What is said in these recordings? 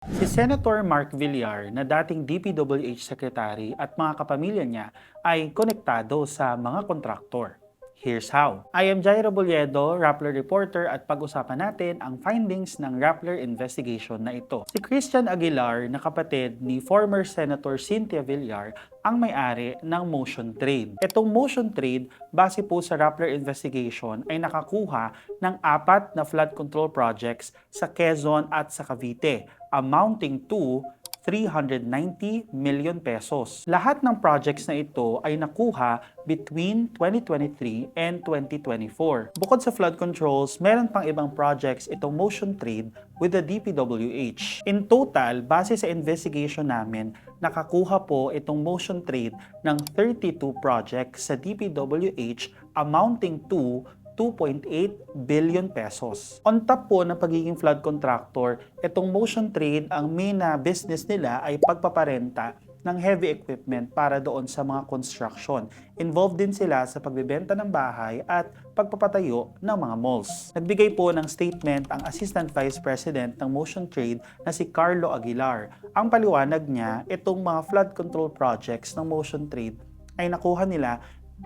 Si Senator Mark Villar na dating DPWH Secretary at mga kapamilya niya ay konektado sa mga kontraktor. Here's how. I am Jairo Boliedo, Rappler reporter at pag-usapan natin ang findings ng Rappler investigation na ito. Si Christian Aguilar na kapatid ni former Senator Cynthia Villar ang may-ari ng Motion Trade. Itong Motion Trade, base po sa Rappler investigation, ay nakakuha ng 4 na flood control projects sa Quezon at sa Cavite, amounting to 390 million pesos. Lahat ng projects na ito ay nakuha between 2023 and 2024. Bukod sa flood controls, meron pang ibang projects itong Motion Trade with the DPWH. In total, base sa investigation namin, nakakuha po itong Motion Trade ng 32 projects sa DPWH amounting to 2.8 billion pesos. On top po ng pagiging flood contractor, itong Motion Trade, ang main na business nila ay pagpaparenta ng heavy equipment para doon sa mga construction. Involved din sila sa pagbebenta ng bahay at pagpapatayo ng mga malls. Nagbigay po ng statement ang Assistant Vice President ng Motion Trade na si Carlo Aguilar. Ang paliwanag niya, itong mga flood control projects ng Motion Trade ay nakuha nila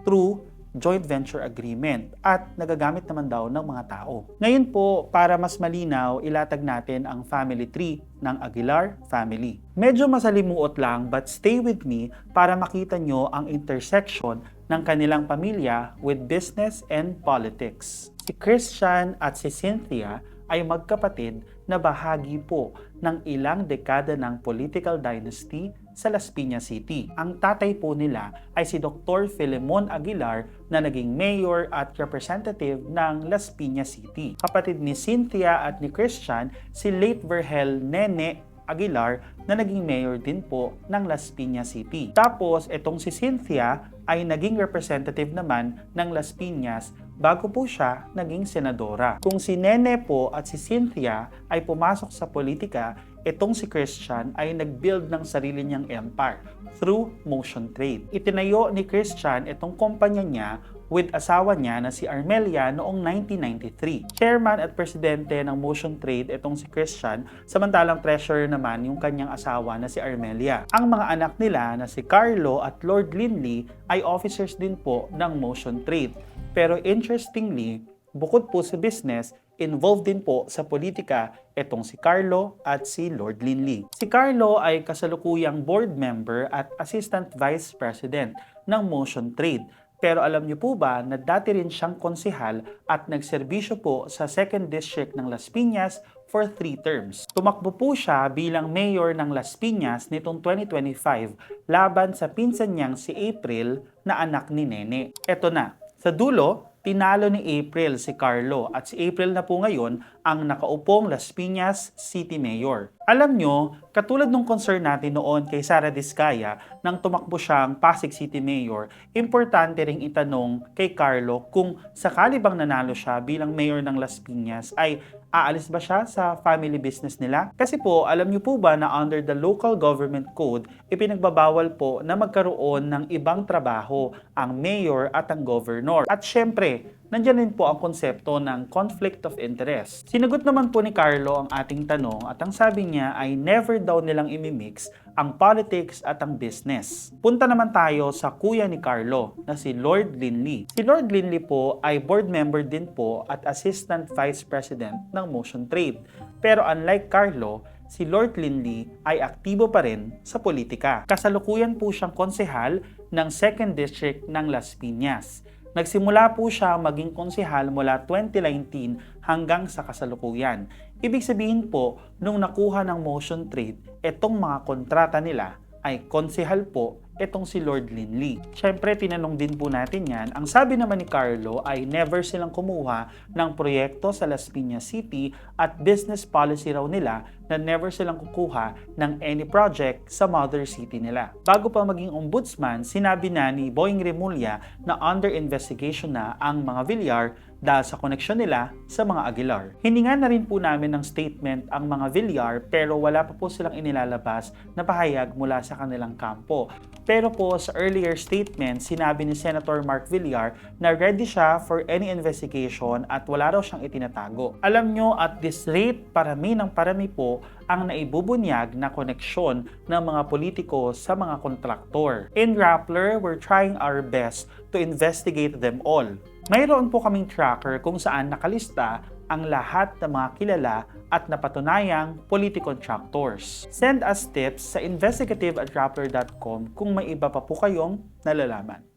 through joint venture agreement at nagagamit naman daw ng mga tao. Ngayon po, para mas malinaw, ilatag natin ang family tree ng Aguilar family. Medyo masalimuot lang but stay with me para makita nyo ang intersection ng kanilang pamilya with business and politics. Si Christian at si Cynthia ay magkapatid na bahagi po ng ilang dekada ng political dynasty sa Las Piñas City. Ang tatay po nila ay si Dr. Filemon Aguilar na naging mayor at representative ng Las Piñas City. Kapatid ni Cynthia at ni Christian, si late Vergel Nene Aguilar na naging mayor din po ng Las Piñas City. Tapos, itong si Cynthia ay naging representative naman ng Las Piñas bago po siya naging senadora. Kung si Nene po at si Cynthia ay pumasok sa politika, itong si Christian ay nag-build ng sarili niyang empire through Motion Trade. Itinayo ni Christian itong kumpanya niya with asawa niya na si Armelia noong 1993. Chairman at presidente ng Motion Trade itong si Christian, samantalang treasurer naman yung kanyang asawa na si Armelia. Ang mga anak nila na si Carlo at Lord Linley ay officers din po ng Motion Trade. Pero interestingly, bukod po sa business, involved din po sa politika itong si Carlo at si Lord Linley. Si Carlo ay kasalukuyang board member at assistant vice president ng Motion Trade. Pero alam niyo po ba na dati rin siyang konsehal at nagserbisyo po sa 2nd District ng Las Piñas for 3 terms. Tumakbo po siya bilang mayor ng Las Piñas nitong 2025 laban sa pinsan niyang si April na anak ni Nene. Eto na, sa dulo, tinalo ni April si Carlo at si April na po ngayon ang nakaupong Las Piñas City Mayor. Alam nyo, katulad nung concern natin noon kay Sara Diskaya nang tumakbo siyang Pasig City Mayor, importante ring itanong kay Carlo kung sakali bang nanalo siya bilang mayor ng Las Piñas ay aalis ba siya sa family business nila? Kasi po, alam niyo po ba na under the local government code, ipinagbabawal po na magkaroon ng ibang trabaho ang mayor at ang governor. At syempre, nandiyan rin po ang konsepto ng conflict of interest. Sinagot naman po ni Carlo ang ating tanong at ang sabi niya ay never daw nilang imimix ang politics at ang business. Punta naman tayo sa kuya ni Carlo na si Lord Linley. Si Lord Linley po ay board member din po at assistant vice president ng Motion Trade. Pero unlike Carlo, si Lord Linley ay aktibo pa rin sa politika. Kasalukuyan po siyang konsehal ng 2nd District ng Las Piñas. Nagsimula po siya maging konsehal mula 2019 hanggang sa kasalukuyan. Ibig sabihin po, nung nakuha ng Motion Trade, etong mga kontrata nila ay konsehal po etong si Lord Linley. Siyempre, tinanong din po natin yan. Ang sabi naman ni Carlo ay never silang kumuha ng proyekto sa Las Piñas City at business policy raw nila na never silang kukuha ng any project sa mother city nila. Bago pa maging ombudsman, sinabi na ni Boying Remulla na under investigation na ang mga Villar dahil sa koneksyon nila sa mga Aguilar. Hininga na rin po namin ng statement ang mga Villar pero wala pa po silang inilalabas na pahayag mula sa kanilang kampo. Pero po sa earlier statement, sinabi ni Senator Mark Villar na ready siya for any investigation at wala raw siyang itinatago. Alam nyo, at this rate, parami ng parami po ang naibubunyag na koneksyon ng mga politiko sa mga kontraktor. In Rappler, we're trying our best to investigate them all. Mayroon po kaming tracker kung saan nakalista ang lahat ng mga kilala at napatunayang politicontractors. Send us tips sa investigative@rappler.com kung may iba pa po kayong nalalaman.